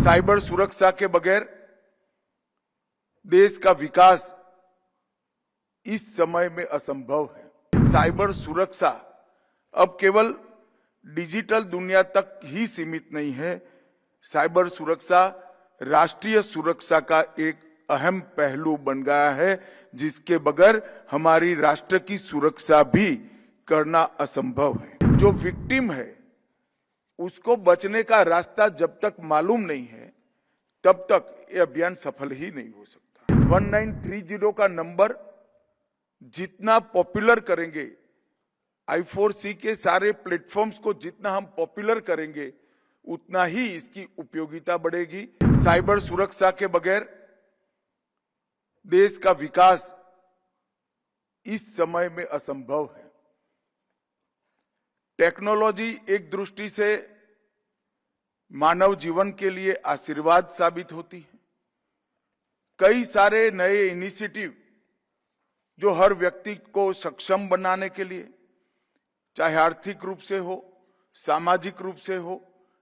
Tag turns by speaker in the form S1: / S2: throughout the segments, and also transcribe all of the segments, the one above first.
S1: Cyber सुरक्षा के बगैर देश का विकास इस समय में असंभव है। साइबर सुरक्षा अब केवल डिजिटल दुनिया तक ही सीमित नहीं है। साइबर सुरक्षा राष्ट्रीय सुरक्षा का एक अहम पहलू बन गया है, जिसके बगैर हमारी राष्ट्र की सुरक्षा भी करना असंभव है। जो विक्टिम है उसको बचने का रास्ता जब तक मालूम नहीं है तब तक ये अभियान सफल ही नहीं हो सकता। 1930 का नंबर जितना पॉपुलर करेंगे, I4C के सारे प्लेटफॉर्म्स को जितना हम पॉपुलर करेंगे, उतना ही इसकी उपयोगिता बढ़ेगी। साइबर सुरक्षा के बगैर देश का विकास इस समय में असंभव है। टेक्नोलॉजी एक दृष्टि से मानव जीवन के लिए आशीर्वाद साबित होती है। कई सारे नए इनिशिएटिव जो हर व्यक्ति को सक्षम बनाने के लिए, चाहे आर्थिक रूप से हो, सामाजिक रूप से हो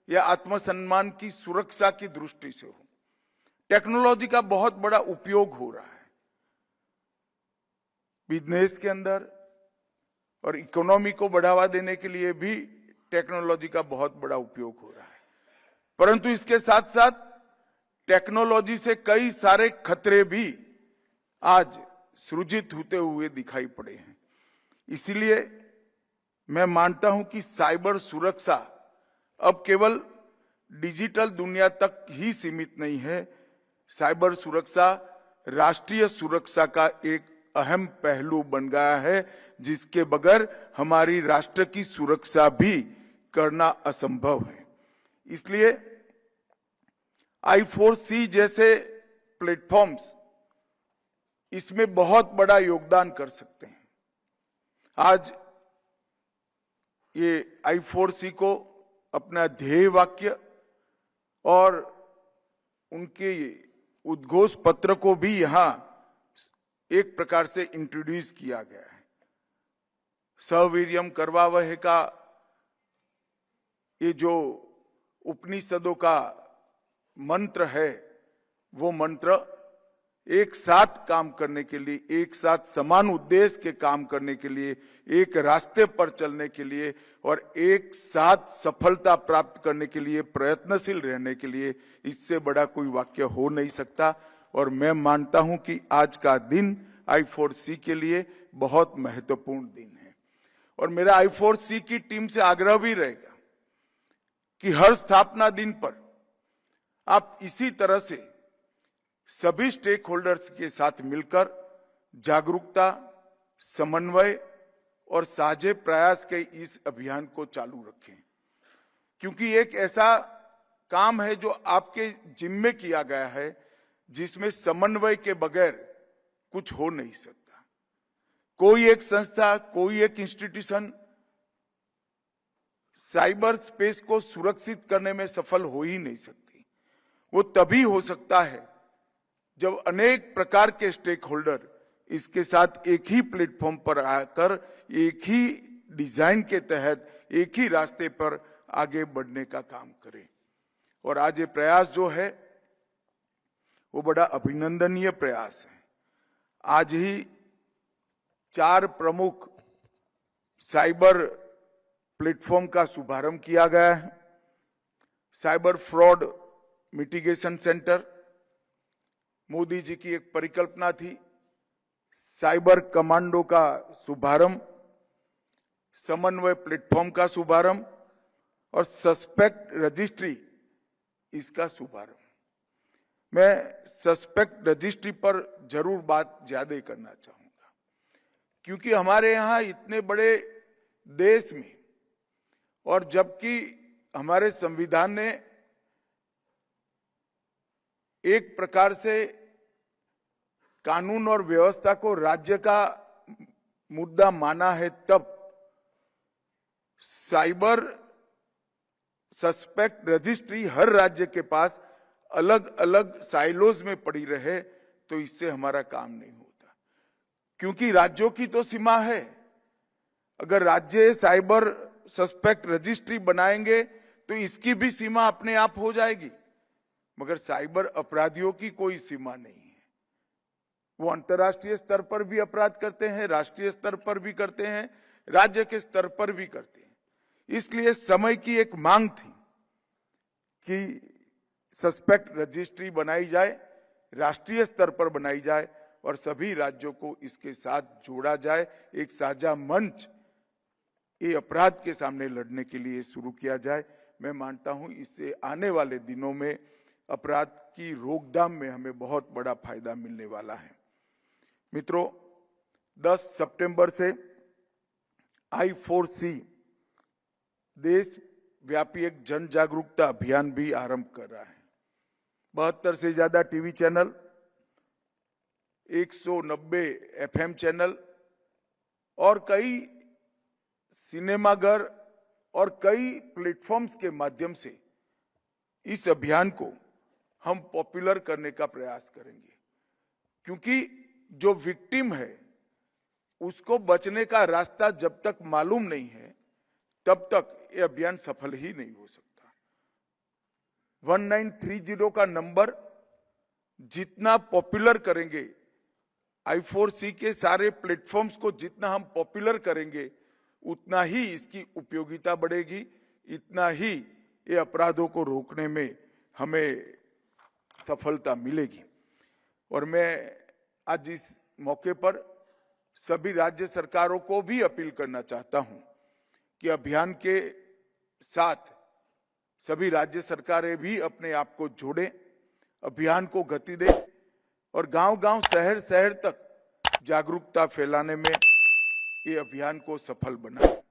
S1: या आत्मसम्मान की सुरक्षा की दृष्टि से हो, टेक्नोलॉजी का बहुत बड़ा उपयोग हो रहा है। बिजनेस के अंदर और इकोनॉमी को बढ़ावा देने के लिए भी टेक्नोलॉजी का बहुत बड़ा उपयोग हो रहा है। परंतु इसके साथ साथ टेक्नोलॉजी से कई सारे खतरे भी आज सृजित होते हुए दिखाई पड़े हैं। इसीलिए मैं मानता हूं कि साइबर सुरक्षा अब केवल डिजिटल दुनिया तक ही सीमित नहीं है। साइबर सुरक्षा राष्ट्रीय सुरक्षा का एक अहम पहलू बन गया है, जिसके बगैर हमारी राष्ट्र की सुरक्षा भी करना असंभव है। इसलिए I4C जैसे प्लेटफॉर्म्स इसमें बहुत बड़ा योगदान कर सकते हैं। आज ये I4C को अपना ध्येय वाक्य और उनके उद्घोष पत्र को भी यहां एक प्रकार से इंट्रोड्यूस किया गया है। सवीर्यम करवावहे का ये जो उपनिषदों का मंत्र है, वो मंत्र एक साथ काम करने के लिए, एक साथ समान उद्देश्य के काम करने के लिए, एक रास्ते पर चलने के लिए और एक साथ सफलता प्राप्त करने के लिए प्रयत्नशील रहने के लिए, इससे बड़ा कोई वाक्य हो नहीं सकता। और मैं मानता हूं कि आज का दिन I4C के लिए बहुत महत्वपूर्ण दिन है। और मेरा I4C की टीम से आग्रह भी रहेगा कि हर स्थापना दिन पर आप इसी तरह से सभी स्टेक होल्डर्स के साथ मिलकर जागरूकता, समन्वय और साझे प्रयास के इस अभियान को चालू रखें, क्योंकि एक ऐसा काम है जो आपके जिम्मे किया गया है, जिसमें समन्वय के बगैर कुछ हो नहीं सकता। कोई एक संस्था, कोई एक इंस्टीट्यूशन साइबर स्पेस को सुरक्षित करने में सफल हो ही नहीं सकती। वो तभी हो सकता है जब अनेक प्रकार के स्टेक होल्डर इसके साथ एक ही प्लेटफॉर्म पर आकर एक ही डिजाइन के तहत एक ही रास्ते पर आगे बढ़ने का काम करें। और आज ये प्रयास जो है वो बड़ा अभिनंदनीय प्रयास है। आज ही 4 प्रमुख साइबर प्लेटफॉर्म का शुभारंभ किया गया है। Cyber fraud mitigation centre Modi ji की एक परिकल्पना थी। साइबर कमांडो का शुभारंभ, समन्वय प्लेटफॉर्म का शुभारंभ और सस्पेक्ट रजिस्ट्री इसका शुभारंभ। मैं सस्पेक्ट रजिस्ट्री पर जरूर बात ज्यादा करना चाहूंगा, क्योंकि हमारे यहां इतने बड़े देश में और जबकि हमारे संविधान ने एक प्रकार से कानून और व्यवस्था को राज्य का मुद्दा माना है, तब साइबर सस्पेक्ट रजिस्ट्री हर राज्य के पास अलग अलग साइलोज में पड़ी रहे तो इससे हमारा काम नहीं होता, क्योंकि राज्यों की तो सीमा है। अगर राज्य साइबर सस्पेक्ट रजिस्ट्री बनाएंगे तो इसकी भी सीमा अपने आप हो जाएगी। मगर साइबर अपराधियों की कोई सीमा नहीं है। वो अंतर्राष्ट्रीय स्तर पर भी अपराध करते हैं, राष्ट्रीय स्तर पर भी करते हैं, राज्य के स्तर पर भी करते हैं। इसलिए समय की एक मांग थी कि सस्पेक्ट रजिस्ट्री बनाई जाए, राष्ट्रीय स्तर पर बनाई जाए और सभी राज्यों को इसके साथ जोड़ा जाए। एक साझा मंच ये अपराध के सामने लड़ने के लिए शुरू किया जाए। मैं मानता हूं इससे आने वाले दिनों में अपराध की रोकथाम में हमें बहुत बड़ा फायदा मिलने वाला है। मित्रों, 10 सितंबर से I4C देशव्यापी एक जन जागरूकता अभियान भी आरंभ कर रहा है। 72 से ज्यादा टीवी चैनल, 190 FM चैनल और कई सिनेमाघर और कई प्लेटफॉर्म्स के माध्यम से इस अभियान को हम पॉपुलर करने का प्रयास करेंगे, क्योंकि जो विक्टिम है उसको बचने का रास्ता जब तक मालूम नहीं है तब तक ये अभियान सफल ही नहीं हो सकता। 1930 का नंबर जितना पॉपुलर करेंगे, I4C के सारे प्लेटफॉर्म्स को जितना हम पॉपुलर करेंगे, उतना ही इसकी उपयोगिता बढ़ेगी, इतना ही ये अपराधों को रोकने में हमें सफलता मिलेगी। और मैं आज इस मौके पर सभी राज्य सरकारों को भी अपील करना चाहता हूं कि अभियान के साथ सभी राज्य सरकारें भी अपने आप को जोड़ें, अभियान को गति दें और गांव-गांव, शहर-शहर तक जागरूकता फैलाने में ये अभियान को सफल बनाएं।